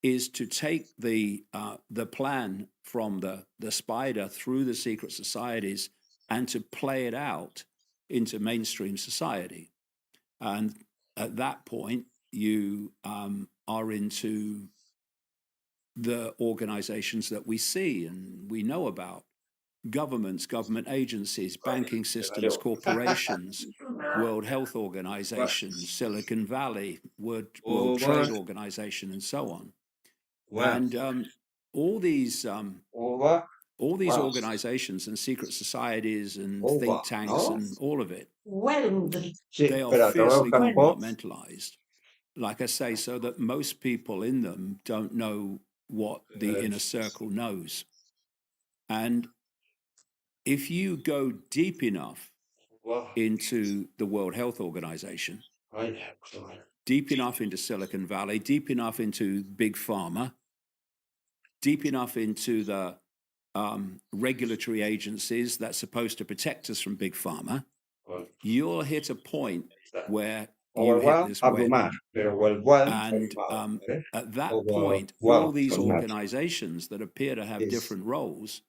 is to take the plan from the spider through the secret societies and to play it out into mainstream society. And at that point, you are into the organizations that we see and we know about: governments, government agencies, banking systems, corporations, World Health Organization, Silicon Valley, World Trade Organization, and so on. And all these organizations and secret societies and think tanks and all of it, they are fiercely compartmentalized, like I say, so that most people in them don't know what the inner circle knows. And if you go deep enough into the World Health Organization, deep enough into Silicon Valley, deep enough into Big Pharma, deep enough into the regulatory agencies that's supposed to protect us from Big Pharma, you'll hit a point where you hit this web. And at that point, all these organizations that appear to have different roles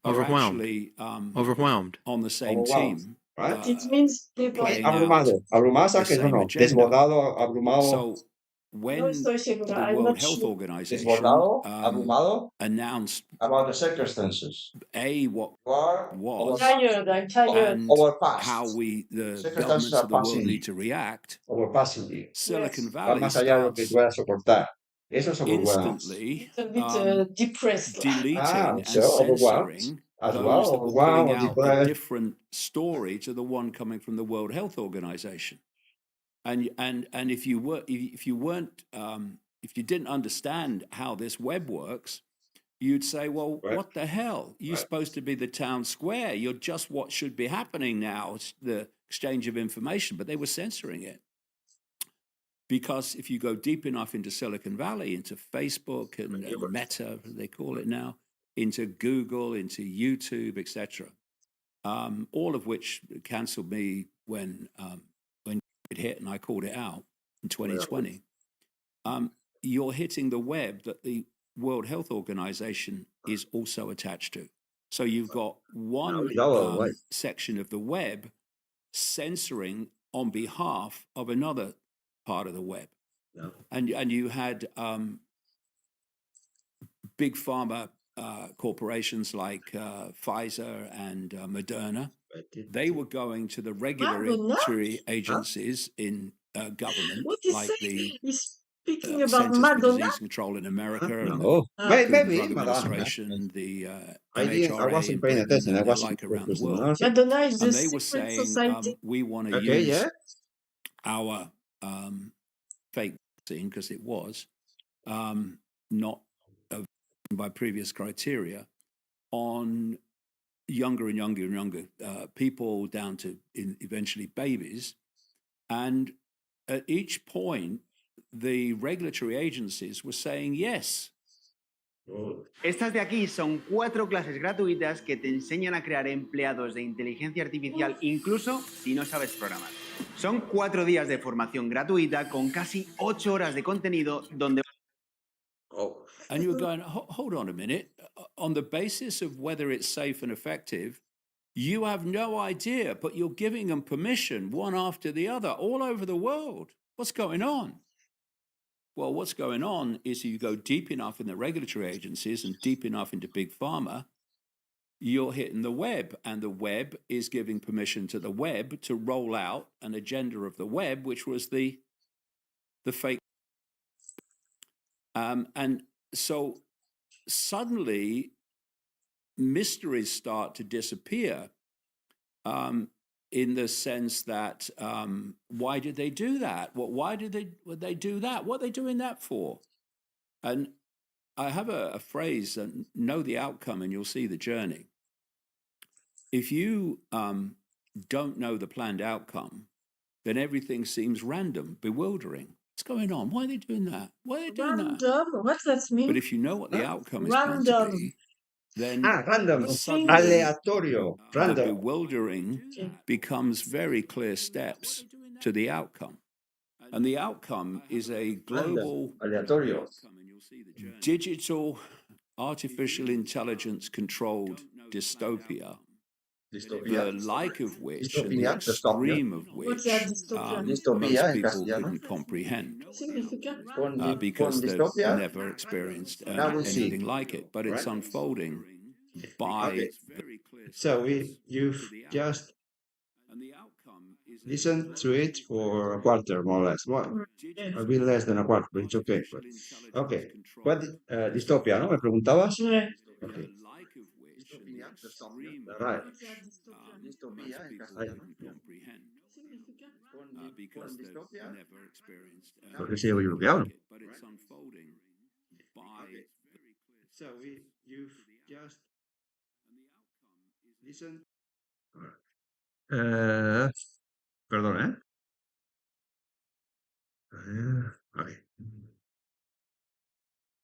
are actually overwhelmed on the same team. It means people playing out the same agenda. So when the World Health Organization announced about the circumstances, what was tired and how the governments of the world need to react, Silicon Valley starts instantly deleting and censoring those that were putting out a different story to the one coming from the World Health Organization. And if you didn't understand how this web works, you'd say, well, what the hell? You're supposed to be the town square. You're just what should be happening now. It's the exchange of information, but they were censoring it. Because if you go deep enough into Silicon Valley, into Facebook and Meta, they call it now, into Google, into YouTube, etc., all of which canceled me when it hit and I called it out in 2020. You're hitting the web that the World Health Organization is also attached to. So you've got one section of the web censoring on behalf of another part of the web. And you had big pharma corporations like Pfizer and Moderna. They were going to the regulatory agencies in government, like the Centers for Disease Control in America and the Food and Drug Administration, the MHRA in Britain, and they're like around the world. And they were saying, we want to use our fake vaccine, because it was not by previous criteria, on younger and younger and younger people down to eventually babies. And at each point, the regulatory agencies were saying yes. Estas de aquí son 4 clases gratuitas que te enseñan a crear empleados de inteligencia artificial incluso si no sabes programar. Son 4 días de formación gratuita con casi 8 horas de contenido donde... And you're going, hold on a minute. On the basis of whether it's safe and effective, you have no idea, but you're giving them permission one after the other all over the world. What's going on? Well, what's going on is you go deep enough in the regulatory agencies and deep enough into big pharma, you're hitting the web, and the web is giving permission to the web to roll out an agenda of the web, which was the fake. And so suddenly mysteries start to disappear, in the sense that why did they do that? Why would they do that? What are they doing that for? And I have a phrase, know the outcome and you'll see the journey. If you don't know the planned outcome, then everything seems random, bewildering. What's going on? Why are they doing that? Why are they doing that? What does that mean? But if you know what the outcome is going to be, then random, suddenly aleatorio, the random. bewildering becomes very clear steps to the outcome. And the outcome is a global... Aleatorio. digital, artificial intelligence controlled dystopia, the like of which and the extreme of which most people couldn't comprehend because they've never experienced anything like it. But it's unfolding by So you've just listened to it for a quarter, more or less. Well, a bit less than a quarter, but it's okay. But, okay. What dystopia, no? ¿Me preguntabas? Okay. Right. Porque se oye bloqueado. So you've just listened. Perdón, ¿eh? Vale.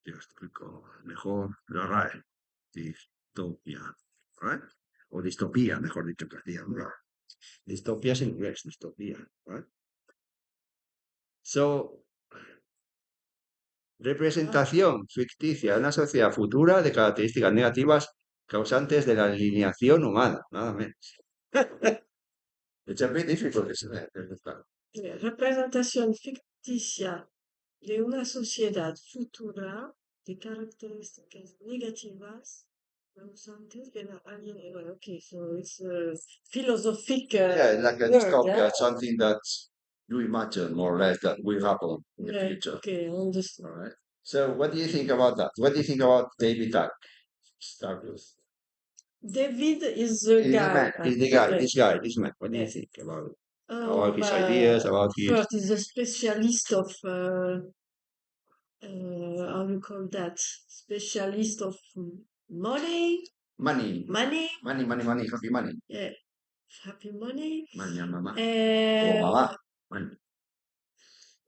Yo explico mejor la RAE. Distopia. Right? O distopía, mejor dicho, que decía. Distopia es en inglés, distopía. Right? So, representación ficticia de una sociedad futura de características negativas causantes de la alineación humana, nada menos. It's a bit difficult, isn't it? Representación ficticia de una sociedad futura de características negativas causantes de la alineación. Okay, so it's a philosophic yeah, like a word, dystopia, something that you imagine more or less that will happen in the future. Okay, I understand. All right. So what do you think about that? What do you think about David Icke? Start with. David is the guy. This man. What do you think about his ideas, about his... First, he's a specialist of, how do you call that? Specialist of money. Money, happy money. Yeah, happy money. Mama. Money.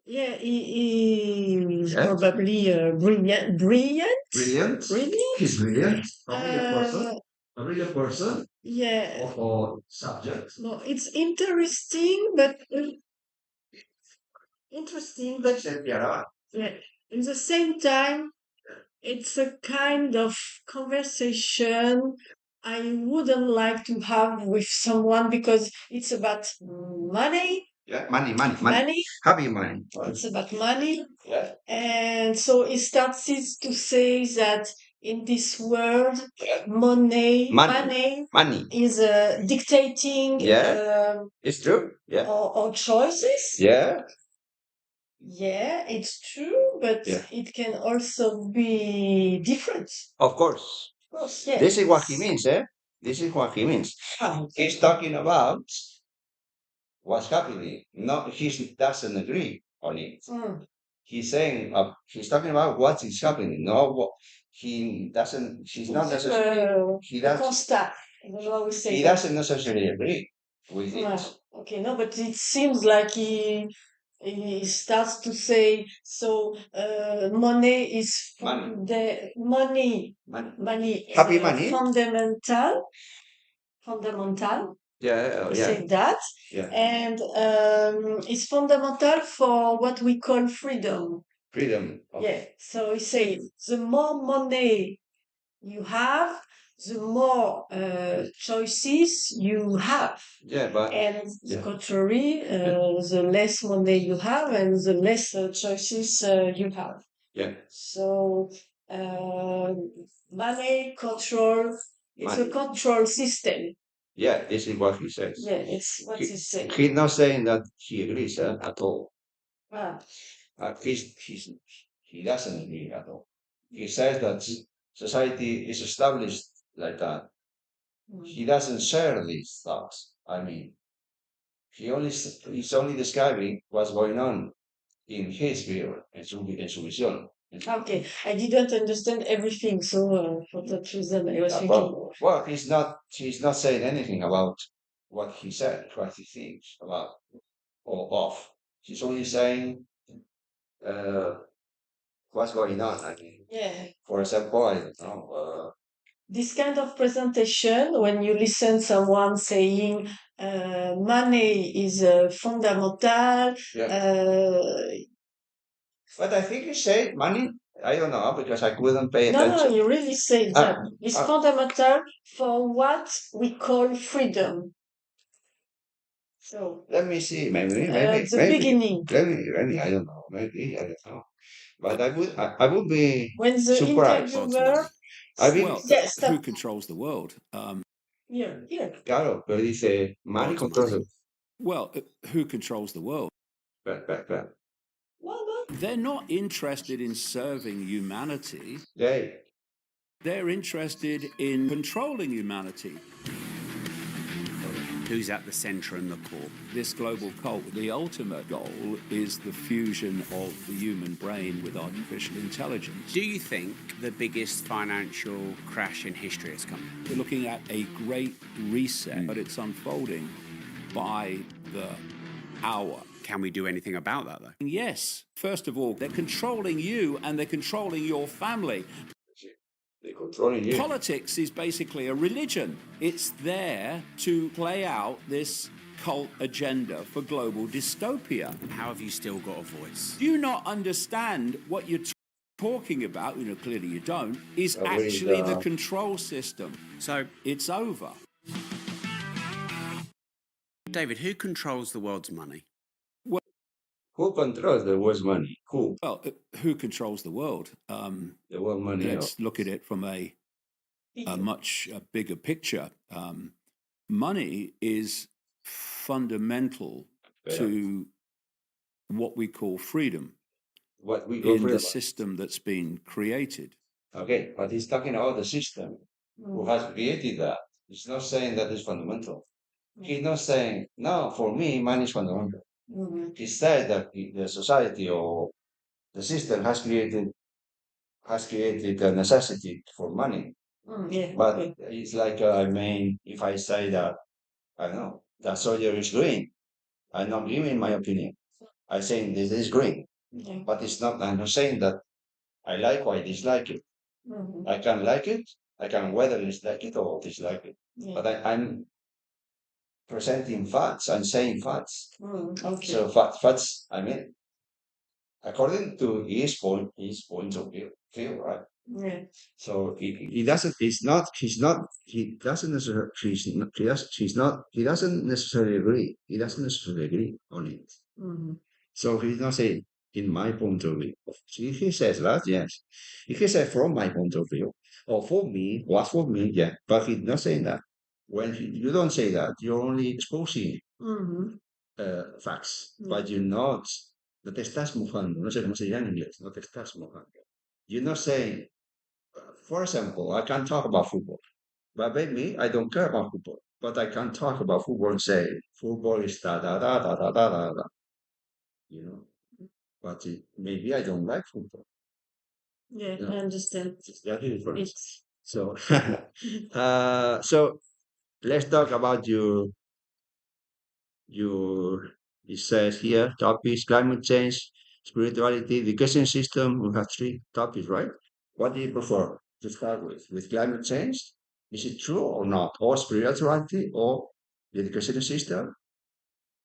Yeah, he is probably brilliant. Brilliant? He's brilliant. A brilliant person? Yeah. Or subject? No, it's interesting, but Yeah. in the same time, it's a kind of conversation I wouldn't like to have with someone because it's about money. Yeah, money. Happy money. It's about money. Yeah. And so it starts to say that in this world, money is dictating it's true. Yeah. our choices. Yeah. Yeah, it's true, but it can also be different. Of course. Yes. This is what he means, eh? This is what he means. He's talking about what's happening. No, he doesn't agree on it. He's saying, he's talking about what is happening. No, what he doesn't, he's not necessarily, he doesn't necessarily agree with it. Okay, no, but it seems like he starts to say, so money is money. Happy money. Fundamental. Yeah. Say that. Yeah. And it's fundamental for what we call freedom. Freedom. Okay. Yeah. So he says the more money you have, the more choices you have. Yeah, but and the contrary, the less money you have and the less choices you have. Yeah. So money control. It's a control system. Yeah, this is what he says. Yeah, it's what he's saying. He's not saying that he agrees at all. He doesn't agree at all. He says that society is established like that. He doesn't share these thoughts. I mean, he's only describing what's going on in his view, en su visión. Okay, I didn't understand everything, so for that reason I was thinking. Well, he's not saying anything about what he said, what he thinks about or of. He's only saying what's going on. I mean, for example, I don't know. This kind of presentation, when you listen someone saying money is fundamental. But I think he said money I don't know because I couldn't pay attention. No, you really say that. It's fundamental for what we call freedom. So let me see. Maybe the beginning. Maybe I don't know. Maybe I don't know. But I would be When the surprised. interviewer Well, yes, who controls the world? here. Claro, pero dice money controls it. Well, who controls the world? Espera. What? They're not interested in serving humanity. Yeah. They're interested in controlling humanity. Who's at the center and the core? This global cult, the ultimate goal is the fusion of the human brain with artificial intelligence. Do you think the biggest financial crash in history has come? We're looking at a great reset, but it's unfolding by the hour. Can we do anything about that, though? Yes. First of all, they're controlling you and they're controlling your family. They're controlling you. Politics is basically a religion. It's there to play out this cult agenda for global dystopia. How have you still got a voice? Do you not understand what you're talking about? Clearly you don't. Is actually the control system. So it's over. David, who controls the world's money? Who controls the world's money? Who? Well, who controls the world? The world money. Let's look at it from a much bigger picture. Money is fundamental to what we call freedom. What we call in freedom. The system that's been created. Okay, but he's talking about the system. Who has created that? He's not saying that is fundamental. He's not saying, no, for me, money is fundamental. He said that the society or the system has created a necessity for money. But it's like, if I say that, I don't know, that soldier is green, I'm not giving my opinion. I'm saying this is green. But I'm not saying that I like or I dislike it. I can like it, I can whether dislike it or dislike it. But I'm presenting facts, I'm saying facts. Okay. So facts, according to his point of view, right? Yeah. So he doesn't necessarily agree. He doesn't necessarily agree on it. So he's not saying in my point of view. He says that, yes. If he says from my point of view, or for me, what's for me, yeah. But he's not saying that. When you don't say that, you're only exposing facts, but you're not. No te estás mojando. No sé cómo se dirá en inglés. No te estás mojando. You're not saying, for example, I can't talk about football, but maybe I don't care about football, but I can talk about football and say football is da da da da da da da da. But maybe I don't like football. Yeah, I understand. It's very different. So, so let's talk about your. It says here topics: climate change, spirituality, education system. We have 3 topics, right? What do you prefer to start with climate change? Is it true or not? Or spirituality or the education system?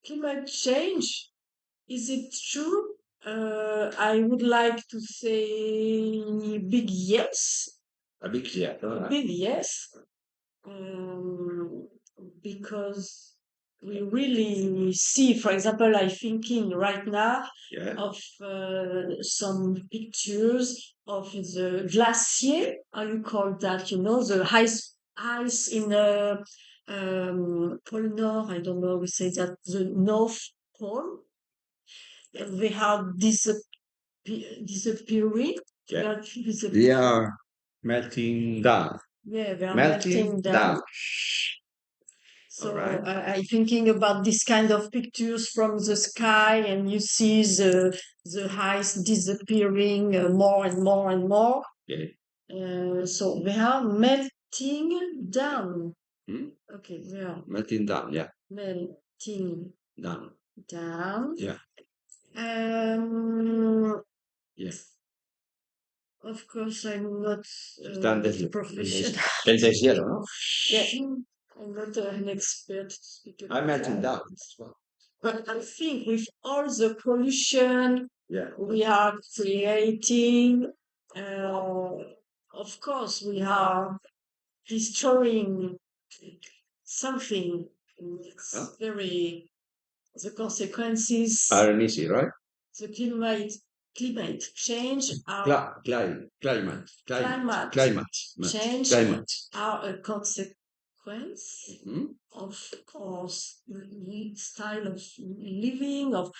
Climate change, is it true? I would like to say big yes. A big yes. Big yes. Because we really see, for example, I'm thinking right now of some pictures of the glacier, how you call that, the ice in the Pole Nord, I don't know, we say that, the North Pole. They have disappearing. Yeah. They are melting down. Yeah, they are melting down. So I'm thinking about this kind of pictures from the sky, and you see the ice disappearing more and more and more. So they are melting down. Okay, they are melting down. Yeah. Melting down. Yeah. Yes. Of course, I'm not professional. El deshielo, ¿no? Yeah, I'm not an expert to speak about I'm melting down as well. But I think with all the pollution we are creating, of course, we are destroying something. It's very, the consequences, Aren't easy, right? the climate change, Climate change are a consequence, of course, style of living, of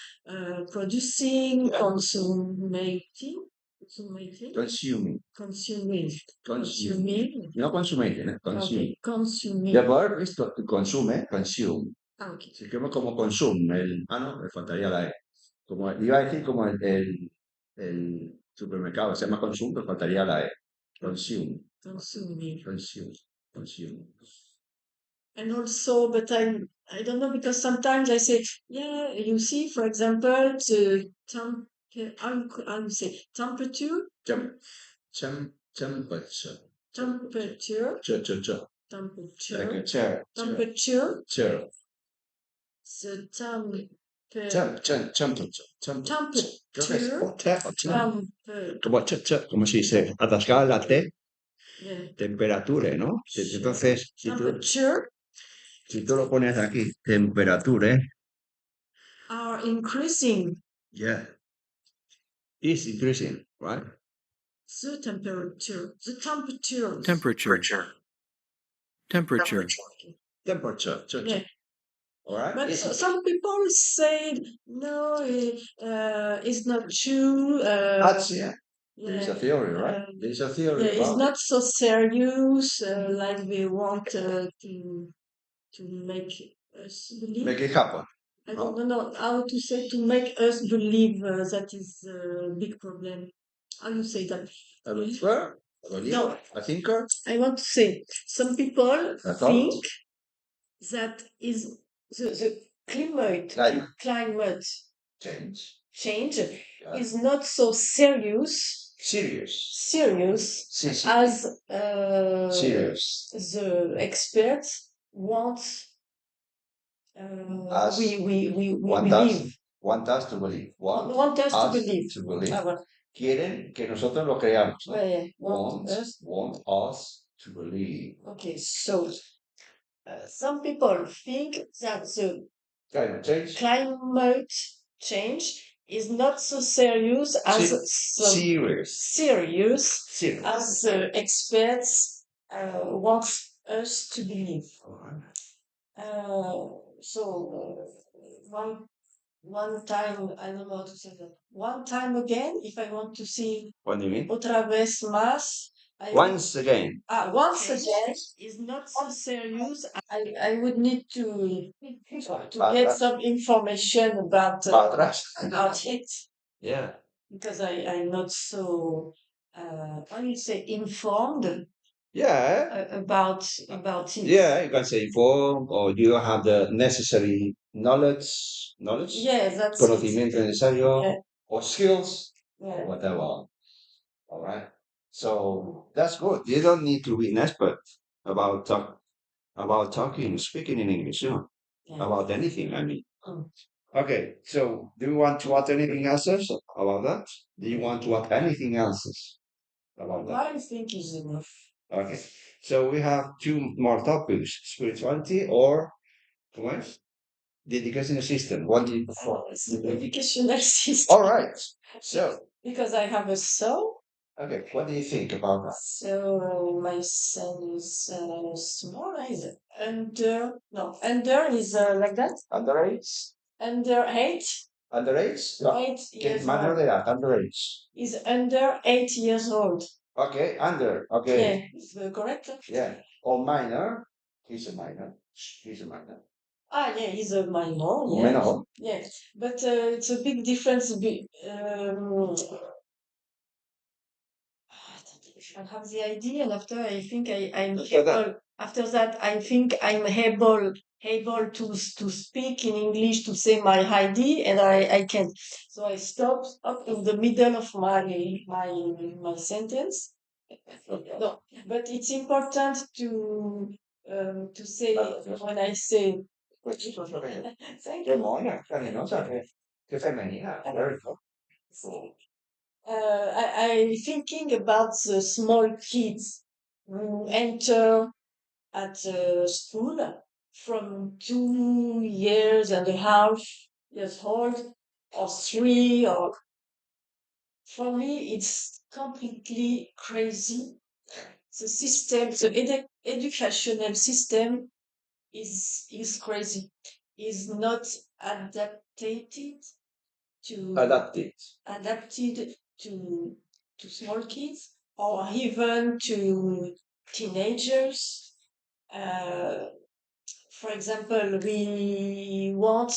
producing, consuming. No consumete, consume. Okay, consuming. The verb is to consume, consume. Okay. Si escribe como consume, no, le faltaría la E. Como, iba a decir como el supermercado se llama consume, pero faltaría la E. Consume. Consuming. Consume. And also, but I don't know, because sometimes I say, yeah, you see, for example, the how you say temperature. Temperature. Temperature. Temperature. Like a chair. Temperature. Chair. The temperature. Como si se atascara la T. Temperature, ¿no? Entonces, si tú lo pones aquí, temperature. Are increasing. Yeah. Is increasing, right? The temperature. The temperature. Temperature. Yeah. All right. But some people say no, it's not true. That's There's a theory, right? There's a theory. Yeah, it's not so serious like we want to make us believe. Make it happen. I don't know how to say, to make us believe that is a big problem. How you say that? A believer? No. A thinker? I want to say some people think that is the climate change is not so serious as the experts want. We believe. Want us to believe. Want us to believe. Quieren que nosotros lo creamos. ¿No? Want us to believe. Okay, so some people think that the climate change is not so serious as as the experts want us to believe. So one time, I don't know how to say that. One time again, if I want to see What do you mean? otra vez más. Once again is not so serious. I would need to get some information about it. Yeah. Because I'm not so how do you say, informed. Yeah. About it. Yeah, you can say informed, or you don't have the necessary knowledge. Yeah, that's Conocimiento necesario, yeah. or skills, Yeah. or whatever. All right. So that's good. You don't need to be an expert about speaking in English, Yeah. about anything. I mean. Okay. So, do you want to add anything else about that? Do you want to add anything else about that? I think is enough. Okay. So we have two more topics: spirituality or what? The educational system. What do you prefer? The educational system. All right. So. Because I have a son. Okay, what do you think about that? So my son is small. Is under is like that. Underage? Under 8. Underage? 8 years Menor old. de edad, underage. Is under 8 years old. Okay, under. Okay. Yeah, is correct? Yeah. Or minor. He's a minor. Yeah, he's a minor. Yeah. Menor. Yeah, but it's a big difference. I have the idea, and after I think I'm able. After that, I think I'm able to speak in English, to say my ID, and I can. So I stop up in the middle of my sentence. No, but it's important to say when I say. Thank you. Qué femenina. Very good. I thinking about the small kids who enter at school from 2 years and a half years old or three, or for me it's completely crazy. The system, the educational system is crazy. Is not adapted to Adapted. adapted to small kids or even to teenagers. Uh, for example, we want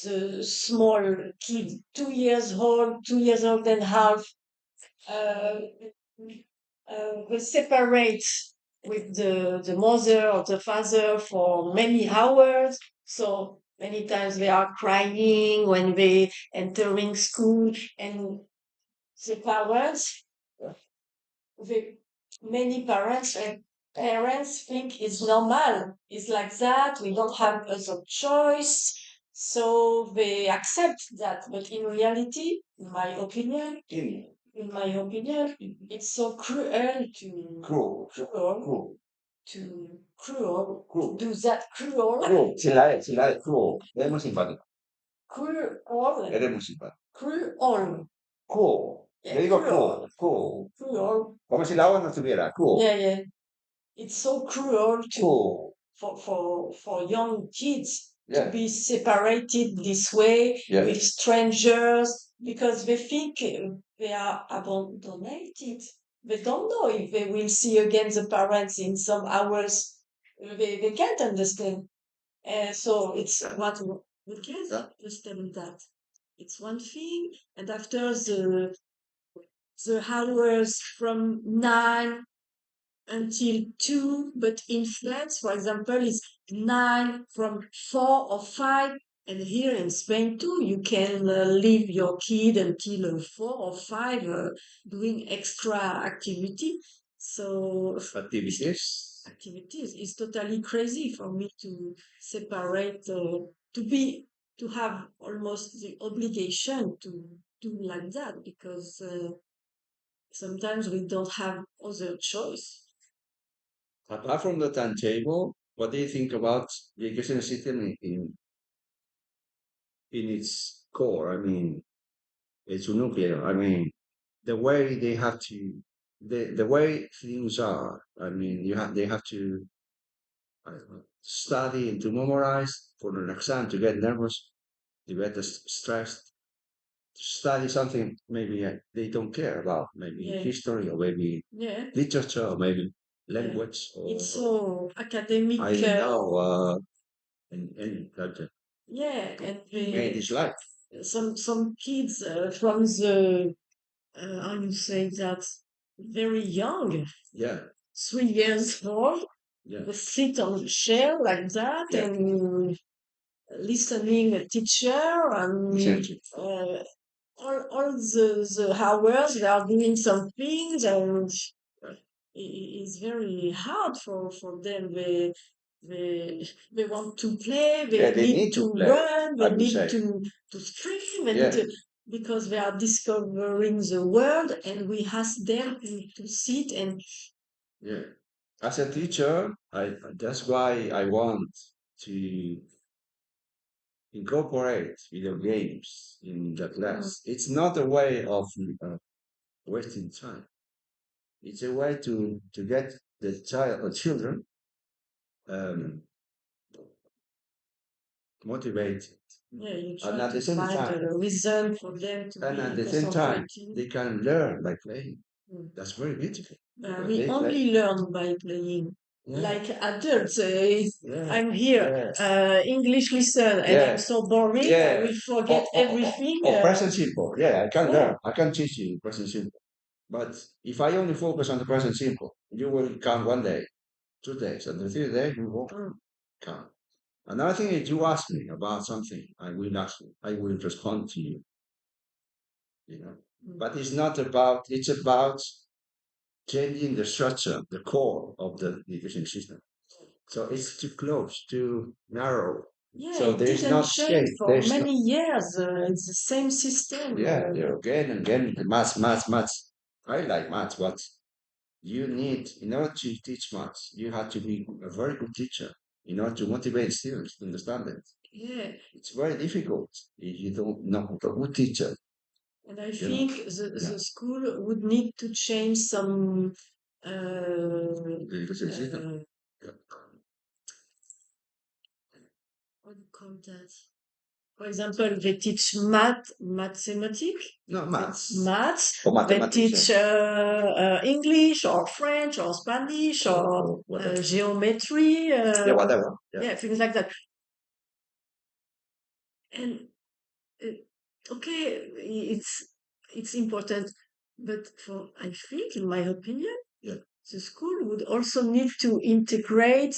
the small kid, 2 years old, 2 years old and half, uh, we separate with the mother or the father for many hours. So many times they are crying when they entering school, and the parents, the many parents and parents think it's normal. It's like that. We don't have other choice. So they accept that. But in reality, in my opinion, it's so cruel to do that. Cruel. Si la es cruel. Es muy simpático. Cruel. Eres muy simpático. Cruel. Cool. Yeah, Yo digo cruel. cool. Cruel. Como si la O no estuviera. Cool. Yeah. It's so cruel to Cool. for young kids Yeah. to be separated this way Yeah. with strangers because they think they are abandoned. They don't know if they will see again the parents in some hours. They can't understand. So it's what we can't understand that. It's one thing, and after the hours from 9 until 2, but in France, for example, it's 9 from 4 or 5. And here in Spain too, you can leave your kid until 4 or 5 doing extra activity. So activities is totally crazy for me to separate, to have almost the obligation to do like that because sometimes we don't have other choice. Apart from the timetable, what do you think about the education system in its core? I mean, its nuclear. I mean, the way they have to, the way things are. I mean, they have to study and to memorize for an exam, to get nervous, to get stressed, to study something maybe they don't care about, maybe history or maybe literature or maybe language or It's so academic. I don't know, and like that. And Made his life. some kids from the how you say that, very young, Yeah, 3 years old, yeah, they sit on a chair like that yeah. and listening a teacher, and Exactly. all the hours they are doing some things, and it's very hard for them. They want to play, Yeah, they they need need to to play, run, I they would need say. to scream, and Yeah, because they are discovering the world, and we ask them to sit and yeah. As a teacher, that's why I want to incorporate video games in the class. It's not a way of wasting time. It's a way to get the child or children um, motivated, you and try at the to same find time, a reason for them to and at be the same time, concentrating. they can learn by playing. Mm. That's very beautiful. When We they play. only learn by playing. Yeah, Like adults, yeah, I'm here, yeah, English lesson, and I'm yeah, so boring, I yeah. will forget everything. Present simple. Yeah, I can Yeah. learn. I can teach you present simple. But if I only focus on the present simple, you will come one day, 2 days, and the third day you won't Mm. come. Another thing is you ask me about something, I will ask you. I will respond to you. You know. But it's not about. It's about changing the structure, the core of the education system. So it's too close, too narrow. Yeah, So it there's didn't not change change. for There's many years. It's the same system. yeah, again and again, maths. I like maths, but you need, in order to teach maths, you have to be a very good teacher in order to motivate students to understand it. Yeah, It's very difficult if you don't know a good teacher. and I You know, think yeah. the school would need to change some Education system. Yeah. what do you call that? For example, they teach mathematics, No, maths. maths. Or They mathematics. teach English or French or Spanish or Whatever. geometry. Yeah, whatever. Yeah. Yeah, things like that. And okay, it's important, but for I think, in my opinion, Yeah. the school would also need to integrate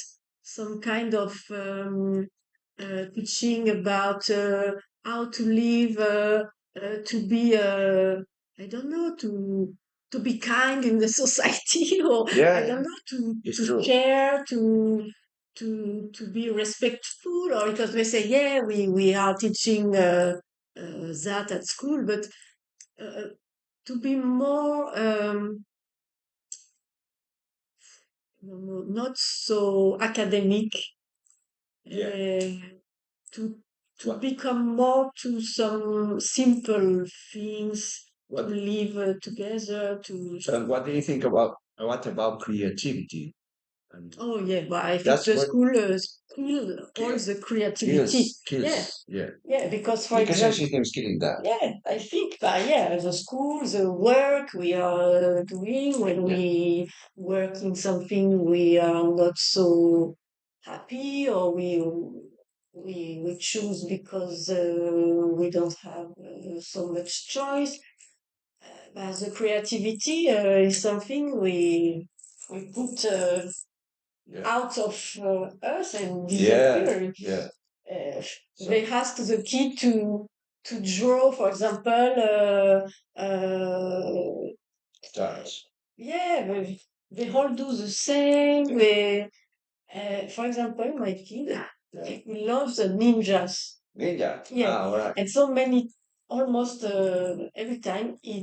some kind of teaching about how to live, to be, I don't know, to be kind in the society, or Yeah, I don't know, it's to true. share, to be respectful, or because they say, yeah, we are teaching that at school, but to be more not so academic, Yeah. to What? become more to some simple things, What? to live together, to. And what do you think about what about creativity? And Oh yeah, but I think that's the what school all the creativity. Yeah, kills. Yeah. yeah, because for Education example, system is killing that. yeah, I think that yeah, the school, the work we are doing when Yeah. we work in something we are not so happy, or we choose because we don't have so much choice. But the creativity is something we put Yeah. out of us and Yeah. disappear. Yeah. They ask the kid to draw, for example, Stars. yeah, they all do the same. They, for example, my kid, he loves ninjas. Ninja. Yeah, Ah, all right. and so many, almost every time he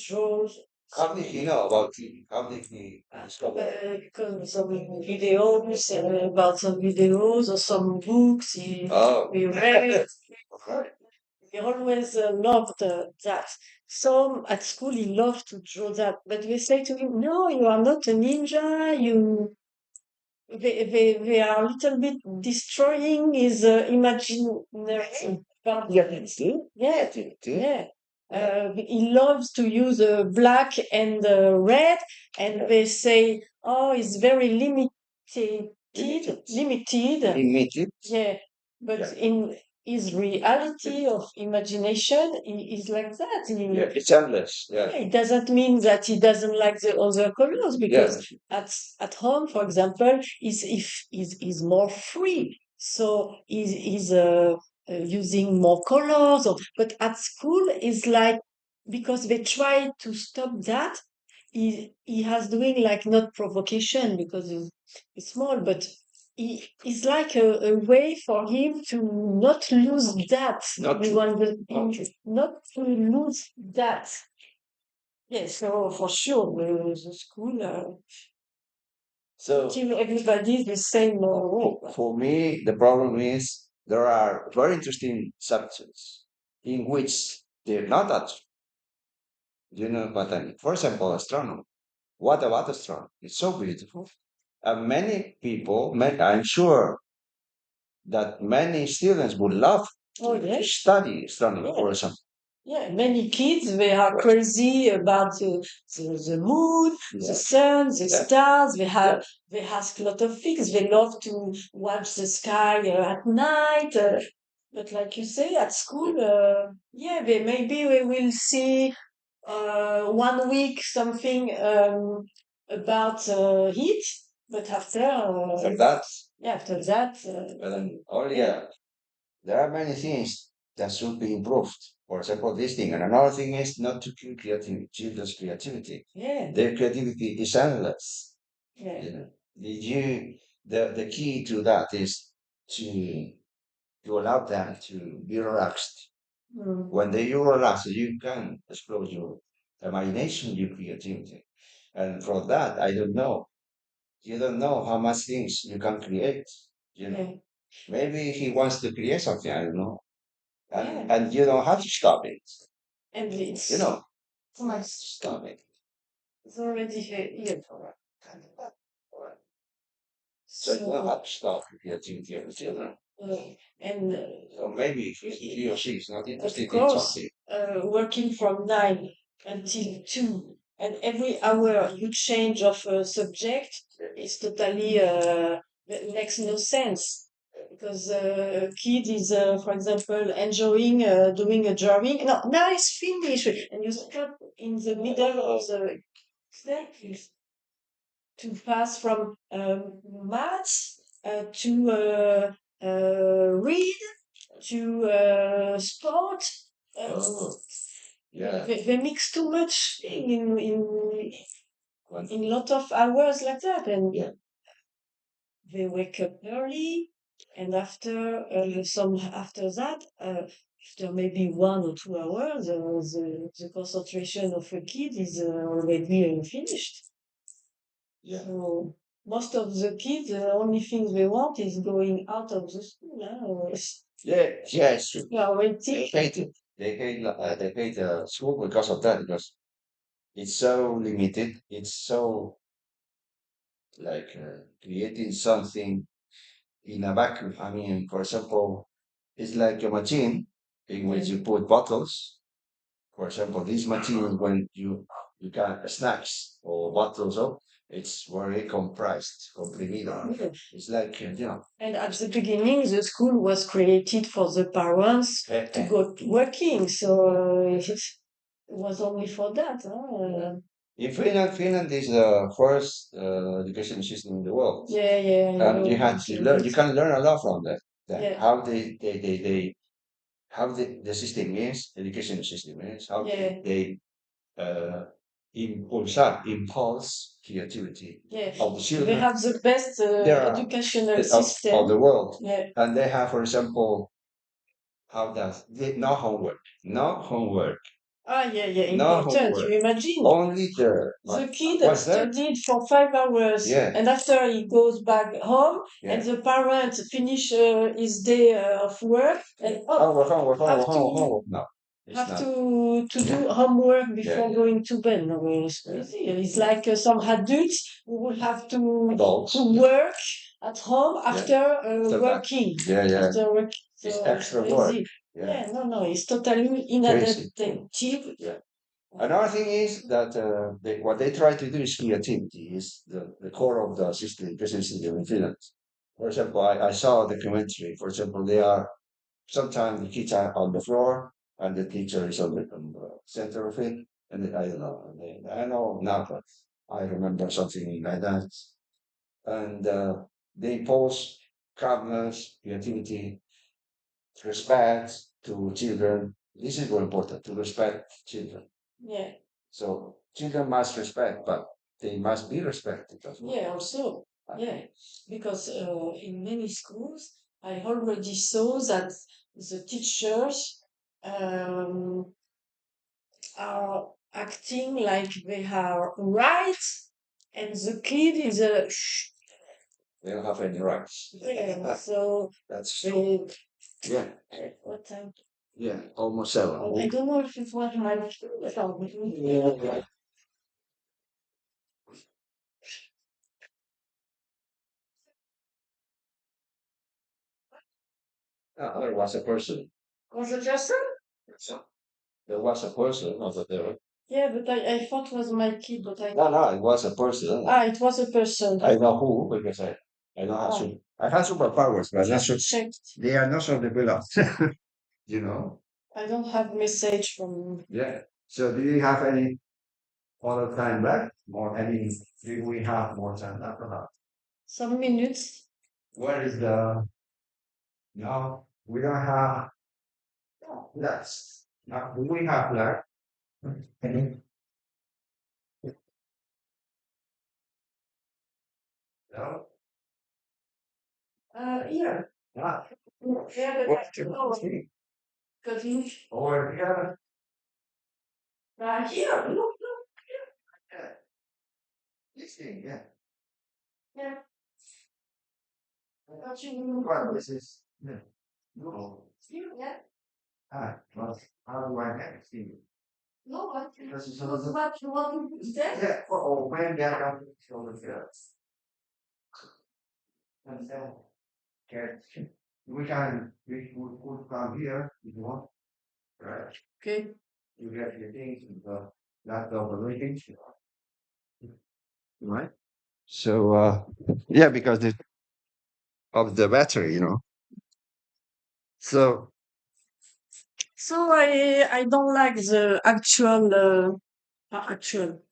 draws. How did he know about it? How did he discover? Because some videos, about some videos or some books he read. Okay. He always loved that. So at school he loved to draw that, but we say to him, "No, you are not a ninja. They are a little bit destroying his imaginary part." Creativity. Yeah, Creativity. yeah. He loves to use black and red, and they say, "Oh, it's very limited, limited." Limited. Yeah, but Yeah. in his reality of imagination, he is like that. Yeah, it's endless. Yeah. It doesn't mean that he doesn't like the other colors, because at home, for example, is more free. So he's using more colors, but at school is like, because they try to stop that. He has doing like, not provocation because it's small, but it's like a way for him to not lose that. Not We to- want not to lose that. Yes, so for sure, the school So teaching everybody the same way. for me, the problem is there are very interesting subjects in which they're not at. You know what I mean? For example, astronomy. What about astronomy? It's so beautiful. And many people, I'm sure that many students would love Oh, to yes. study astronomy, for example. Yeah, many kids, they are crazy about the moon, Yeah. the sun, the Yeah. stars. They ask a lot of things. They love to watch the sky at night. But like you say, at school, yeah, maybe we will see 1 week something about heat, but after that, after that, but then, oh yeah, there are many things that should be improved. For example, this thing. And another thing is not to kill creativity, children's creativity. yeah, Their creativity is endless. yeah. You know, the key to that is to to allow them to be relaxed. When you relax, you can explore your imagination, your creativity. And for that, I don't know. You don't know how much things you can create. You know, maybe he wants to create something. I don't know, and you don't have to stop it. And it's stop it. It's already here. So you don't have to stop creativity of the children. So maybe he or she is not interested in something. Working from 9 until 2, and every hour you change of a subject, it's totally makes no sense. Because a kid is, for example, enjoying doing a drawing. No, now it's finished, and you stop in the middle of the to pass from maths to read to sport. They mix too much in lot of hours like that, and they wake up early, and after after that. After maybe 1 or 2 hours, the concentration of a kid is already finished. So most of the kids, the only thing they want is going out of the school. It's true. They hate it. They hate school because of that, because it's so limited. It's so like creating something in a vacuum. I mean, for example, it's like a machine in which you put bottles. For example, this machine, when you got snacks or bottles of, it's very comprimido. It's like, And at the beginning, the school was created for the parents to go working, so it was only for that. In Finland is the first education system in the world. And you have to learn. You can learn a lot from that. How how the system is, education system is, how they uh, impulse creativity of the children. They have the best educational system of the world. And they have, for example, no homework, no homework. No important. Homework. You imagine only the kid studied for 5 hours, and after he goes back home, and the parent finish his day of work, and homework. No, have to do homework before going to bed. No, it's like some adults who will have to work at home after working. After work, so it's extra work. No, it's totally inadaptive. Another thing is that what they try to do is creativity, is the core of the system, education system in Finland. For example, I saw a documentary. For example, they are sometimes the kids are on the floor and the teacher is on the center of it. And I don't know, I know now, but I remember something like that. And they impose calmness, creativity, respect to children. This is very important, to respect children. So children must respect, but they must be respected as well. Also. Because in many schools, I already saw that the teachers are acting like they are right, and the kid is a shh. They don't have any rights. So that's true. What time? Almost 7. I don't know if it was my there was a person. Was it Justin? There was a person over there. But I thought it was my kid, but I No, it was a person. It was a person. I know who, because I know how to. I have superpowers, but not so, they are not so developed. You know? I don't have message from. So do you have any other time left? Or any, do we have more time left or not? Some minutes. Where is the, no, we don't have, less. Now, do we have left? No? Yeah. Ah, Yeah, but what I do don't you know. think? Because you, Over here. here, look, Yeah. This thing, yeah. yeah. What you Well, this is, yeah. No. yeah. Well, how do I next see you? No, what Because it's what you want to say? yeah, oh, when that comes over here. And then, get, we could come here if you want. Right. Okay. You get your things and not overrating. Right. So, yeah, because of the battery, So, So I don't like the actual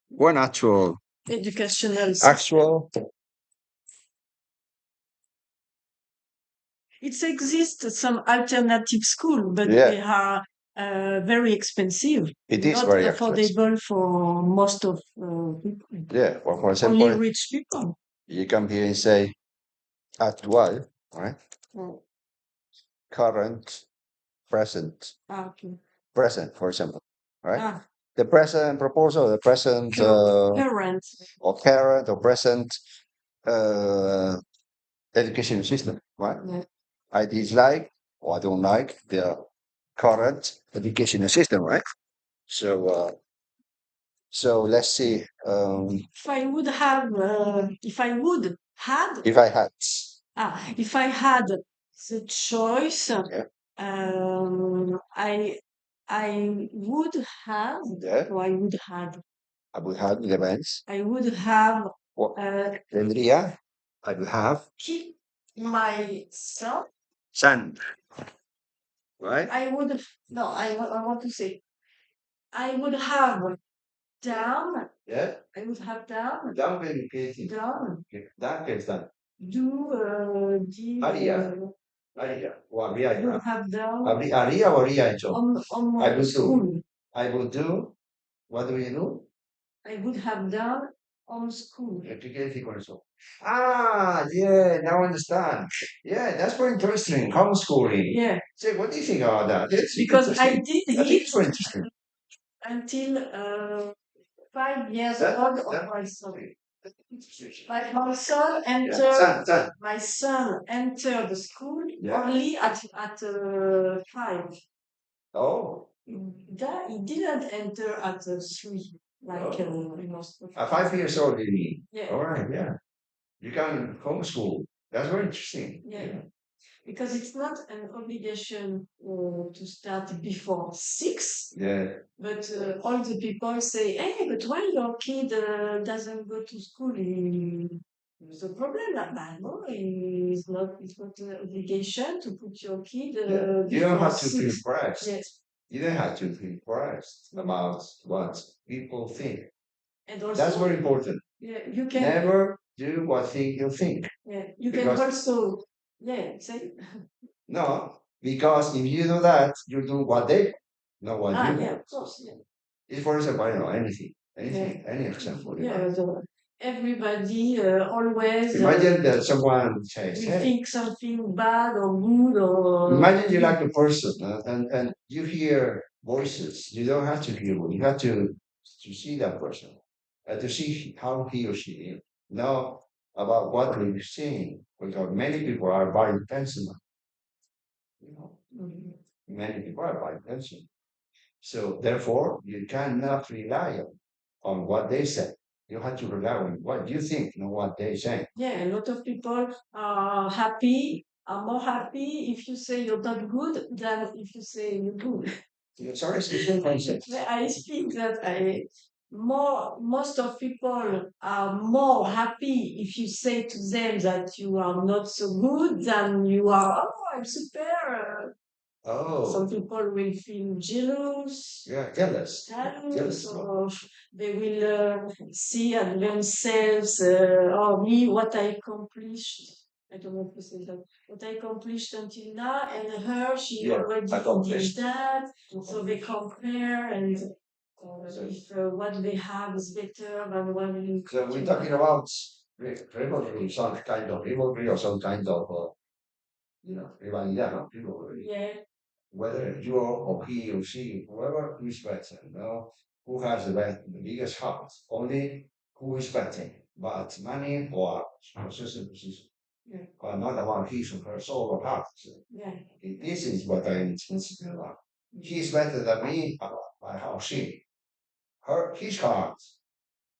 one actual, educational system. actual, It exists some alternative school, but yeah, they are very expensive. it is Not very expensive. affordable for most of people. Yeah, well, for Only example, rich people. you come here and say actual, right? Mm. Current, present, Okay. present, for example, right? Ah, The present proposal, the present current. or current or present uh, education system, right? Yeah. I dislike or I don't like the current educational system, right? So, so let's see. If I would have, if I would had, If I had, if I had the choice, yeah, I would have, yeah, or I would have, I would have the events. I would have What tendría? I would have keep myself. son, right? I would no. I want to say I would have down. Yeah, I would have down. down verification. Down. That gets done. Do the. Haría, haría, o habría I would ya. have down Haría o habría hecho. on I my would school. do. I would do. What do you do? I would have done on school. ¿Qué quiere decir con eso? Ah, yeah, now I understand. Yeah, that's very interesting. Homeschooling. Yeah, Say, what do you think about that? It's because I interesting. did I think it it's very interesting. until 5 years That- old that- of my son. Like my son entered, Yeah, son. my son entered the school Yeah. only at 5. Oh, That he didn't enter at 3, like most of at 5 years old, you mean? Yeah. All right, yeah. You can homeschool. That's very interesting. Yeah. Because it's not an obligation to start before 6. Yeah. But all the people say, hey, but why your kid doesn't go to school? There's a problem. Like, no, it's not an obligation to put your kid You before don't have to 6. feel pressed. Yes. You don't have to feel pressed about what people think. And also, That's very important. Yeah, you can Never do what you think. Yeah, you Because- can also say. No, because if you do that, you do what they do, not what you Yeah, want. of course. Yeah. It's for example, I don't know, anything, any example. Yeah, everybody always Imagine that someone says, we hey, think something bad or good or. imagine you like a person and you hear voices. You don't have to hear one. You have to see that person and to see how he or she know about what they're saying. Because many people are very intentional. Mhm. Many people are very intentional. So therefore, you cannot rely on what they say. You have to rely on what you think, not what they say. Yeah, a lot of people are more happy if you say you're not good than if you say you're good. Sorry, excuse me, one second. I think that most of people are more happy if you say to them that you are not so good than you are. Oh, I'm super. Some Oh, people will feel jealous. yeah, jealous. Jealous, or they will see at themselves, me, what I accomplished. I don't know if you say that. What I accomplished until now, and her, she Yeah, already did accomplished. that. So they compare, and if what they have is better than what you. So we're talking about rivalry, some kind of rivalry or some kind of rivalidad, ¿no? Yeah. Whether you or he or she, whoever is better, who has the biggest house, only who is better, but money or position, but not about his or her soul or heart. Yeah. This is what I'm thinking about. He is better than me, by how she, his heart,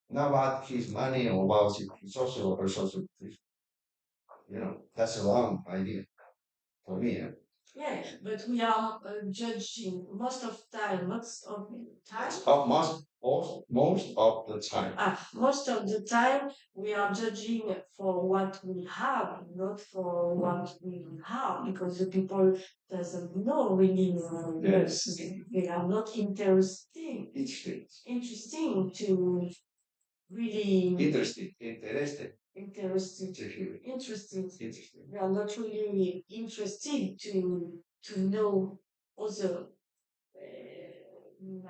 not about his money or about his social or her social position. That's a wrong idea for me. Yeah, but we are judging most of the time. Most of the time. Most of the time, we are judging for what we have, not for what we have, because the people doesn't know really. Yes. They are not interesting to really interested. We are not really interested to know other.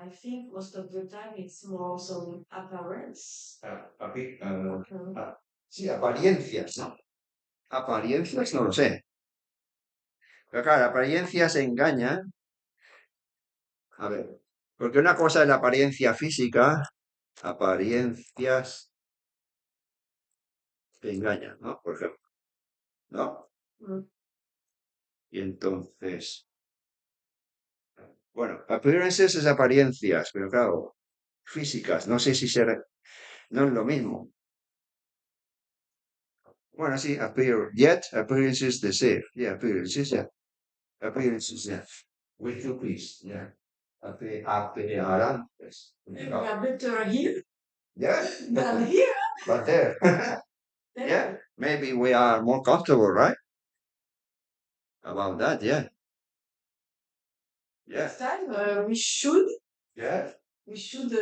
I think most of the time it's more some appearance. Sí, apariencias, ¿no? Apariencias no lo sé. Pero claro, apariencias engañan. A ver, porque una cosa es la apariencia física, apariencias que engañan, ¿no? Por ejemplo, ¿no? Y entonces, bueno, appearances es apariencias, pero claro, físicas, no sé si será, no es lo mismo. Bueno, sí, appearances decir, appearances, appearances, with you, please, appearances. We are better here Yeah, than here. but there, yeah, maybe we are more comfortable, right? About that, yeah. Next time we should Yeah.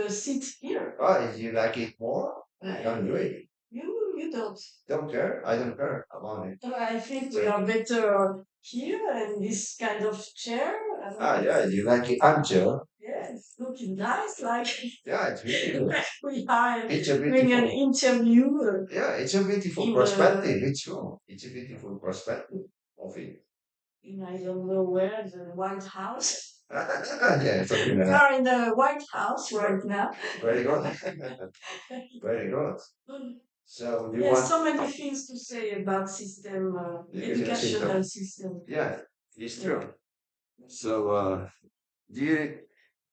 sit here. Oh, if you like it more, don't do it. You don't. Don't care. I don't care about it. I think we are better here in this kind of chair. Yeah, you like it armchair. Yeah, it's looking nice. Like Yeah, it's beautiful. we are It's a doing an interview. Yeah, it's a beautiful perspective. It's true. It's a beautiful perspective of it. I don't know where, the White House. Yeah, something like We that. are in the White House right now. Very good. Very good. So you There's want so many things to say about system, educational system. Yeah, it's true. So do you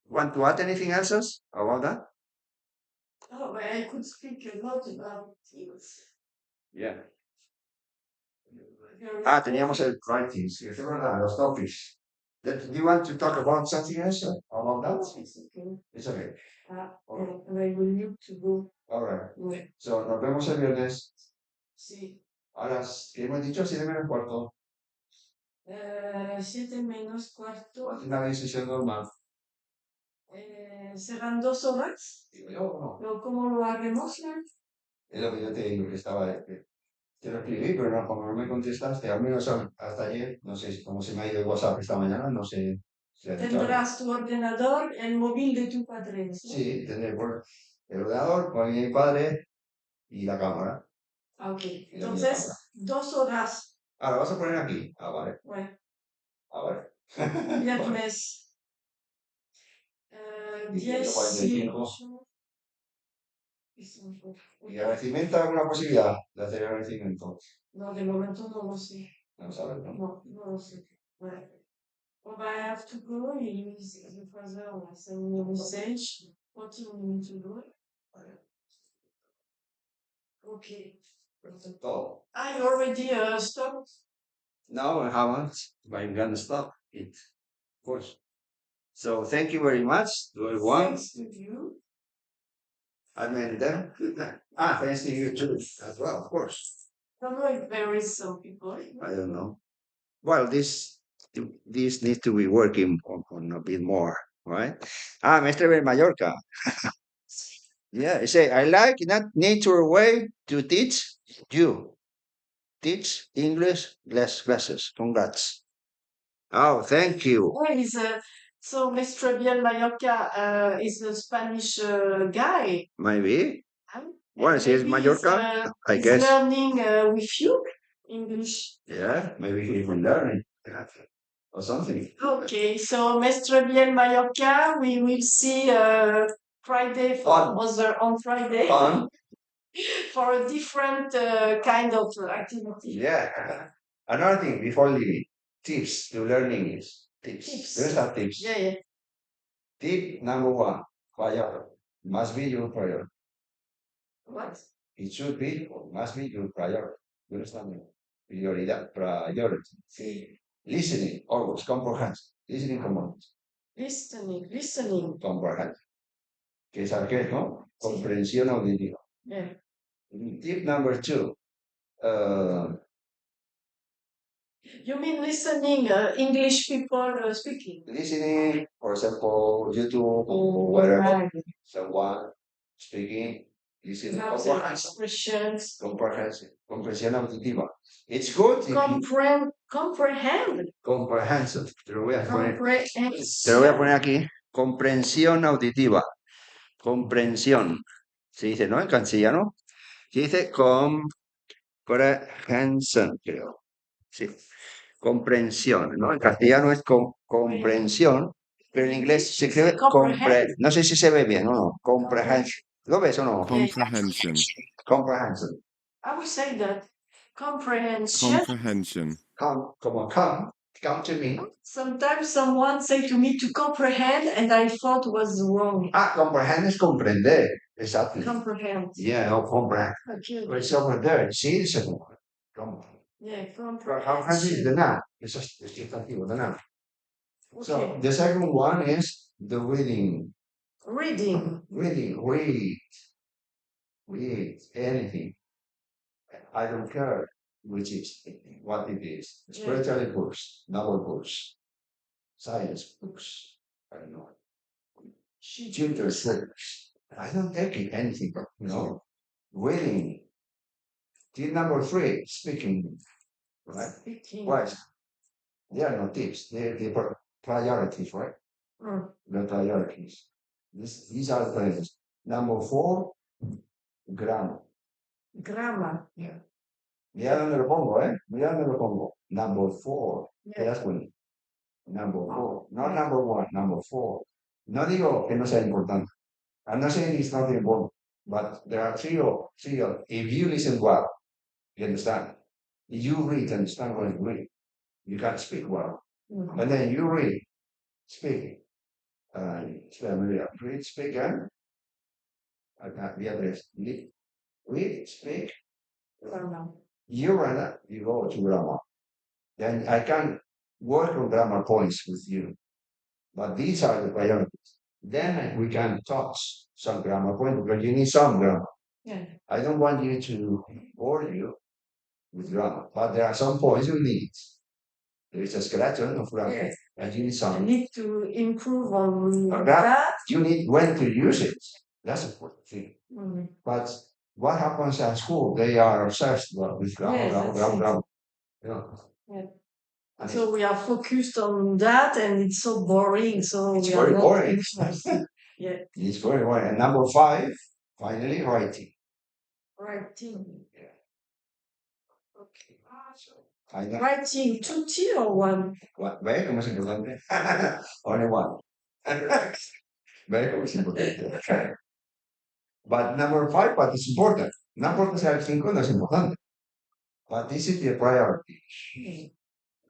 want to add anything else about that? Oh, but I could speak a lot about things. Yeah. Teníamos el writings, sí, es verdad, los topics. Do you want to talk about something else about that? It's okay. It's okay. And I will need to go. All right. Yeah. So, nos vemos el viernes. Sí. A las, ¿qué hemos dicho? 7:45. 7:45. Una decisión normal. ¿Serán 2 horas? Digo yo, no. ¿Pero cómo lo haremos? Es lo que yo te digo, que estaba. Te lo escribí, pero no, como no me contestaste, al menos hasta ayer, no sé cómo se me ha ido el WhatsApp esta mañana, no sé. Tendrás tu ordenador, el móvil de tu padre, ¿no? Sí, tendré el ordenador con mi padre y la cámara. Ok, entonces, 2 horas. Ah, ¿la vas a poner aquí? Ah, vale. Bueno. Ah, vale. Viernes. 18. ¿Y agradecimiento alguna posibilidad de hacer agradecimiento? No, de momento no lo sé. No sabes, ¿no? No, no lo sé. Bueno. Well, I have to go. The father sent me a message. What do you need to do? Okay. Perfecto. I already stopped. No, I haven't. But I'm gonna stop it. Of course. So thank you very much to everyone. Thanks to you. I mean them. Thanks to you too, as well, of course. I don't know if there is some people. I don't know. Well, this needs to be working on a bit more, right? Mestre de Mallorca. Yeah, say I like that nature way to teach you. Teach English less classes. Congrats. Oh, thank you. So Mr. Biel Mallorca is a Spanish guy. Maybe. Well, he is Mallorca, I guess. He's learning with you English. Yeah, maybe he will learn it or something. Okay, so Mestre Biel Mallorca, we will see Friday on Friday Fun. for a different kind of activity. Yeah. Another thing before leaving, tips to learn English. Tips. There's some tips. Yeah. Tip number 1, priority. Must be your priority. What? It should be or must be your priority. You understand me? Prioridad, priority. Sí. Listening, always, comprehensive. Listening, Listening. comprehensive. ¿Qué es qué, no? Sí. Comprensión auditiva. Yeah. Tip number 2. You mean listening, English people speaking? Listening, for example, YouTube, whatever. Right. Someone speaking, listening, Expressions. comprehensive, comprensión auditiva. It's good if comprehend. Comprehensive. Te lo voy a poner aquí. Comprensión auditiva. Comprensión. Se dice, ¿no? En castellano. Se dice comprehension, creo. Sí. Comprensión, ¿no? En castellano es comprensión, pero en inglés se escribe no sé si se ve bien o no. Comprehension. ¿Lo ves o no? Comprehension. Comprehension. I would say that comprehension. Comprehension. Come to me. Sometimes someone say to me to comprehend, and I thought was wrong. Comprehend es comprender. Exactly. Comprehend. Yeah, no, comprehend. Okay. But it's over there. See the second one. Yeah, Comprehension is the noun. It's just sustantivo, the noun. Okay. So the second one is the reading. Reading. Read anything. I don't care which is what it is. Spiritual books, novel books, science books. I don't know. Children's books. I don't take it anything. No. Reading. Tip number 3, speaking. Right? Speaking. Why? They are not tips. They're priorities, right? The priorities. These are the priorities. Number 4, grammar. Grammar. Yeah. Mira dónde lo pongo, ¿eh? Mira dónde lo pongo. Number 4. ¿Te das cuenta? Number 4. Not number 1, number 4. No digo que no sea importante. I'm not saying it's not important, but there are three. If you listen well, you understand. If you read, understand what you read. You can speak well. And then you read, speak. Read, speak, and the others. Read, speak. You go to grammar. Then I can work on grammar points with you. But these are the priorities. Then we can touch some grammar points because you need some grammar. Yeah. I don't want you to bore you with grammar, but there are some points you need. There is a skeleton of grammar, yes. And you need some. I need to improve on that. You need when to use it. That's an important thing. But what happens at school? They are obsessed with grammar, grammar. Yeah. So we are focused on that, and it's so boring. So it's we very are not boring. Yeah. It's very boring. And number 5, finally, writing. Writing. Yeah. Okay. Writing 2T or 1? What? ¿Ve cómo es importante? Only 1. ¿Ve cómo es importante? But number 5, but it's important. No porque sea el 5 no es importante. But this is the priority.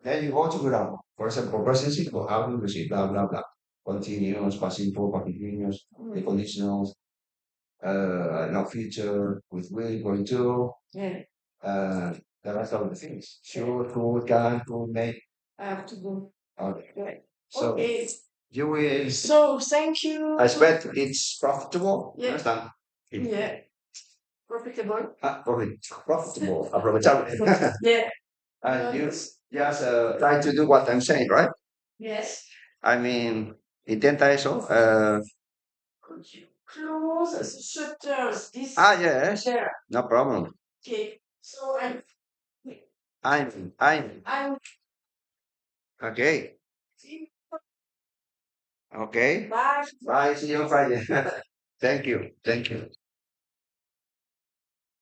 Then you go to grammar. For example, present simple, how do you say blah, blah, blah. Continuous, past simple, continuous, the conditionals, no future, with will, going to. Yeah. The rest of the things. Should, could, can, could, may. I have to go. Okay. Right. So okay. You will. So thank you. I expect it's profitable. Yeah. Understand? Yeah. Profitable. Profitable. Aprovechable. Yeah. And you just try to do what I'm saying, right? Yes. I mean, intenta eso. Could you close the shutters? This. Yes. There. No problem. Okay. So I'm. Okay. Okay. Bye. Bye. See you on Friday. Thank you.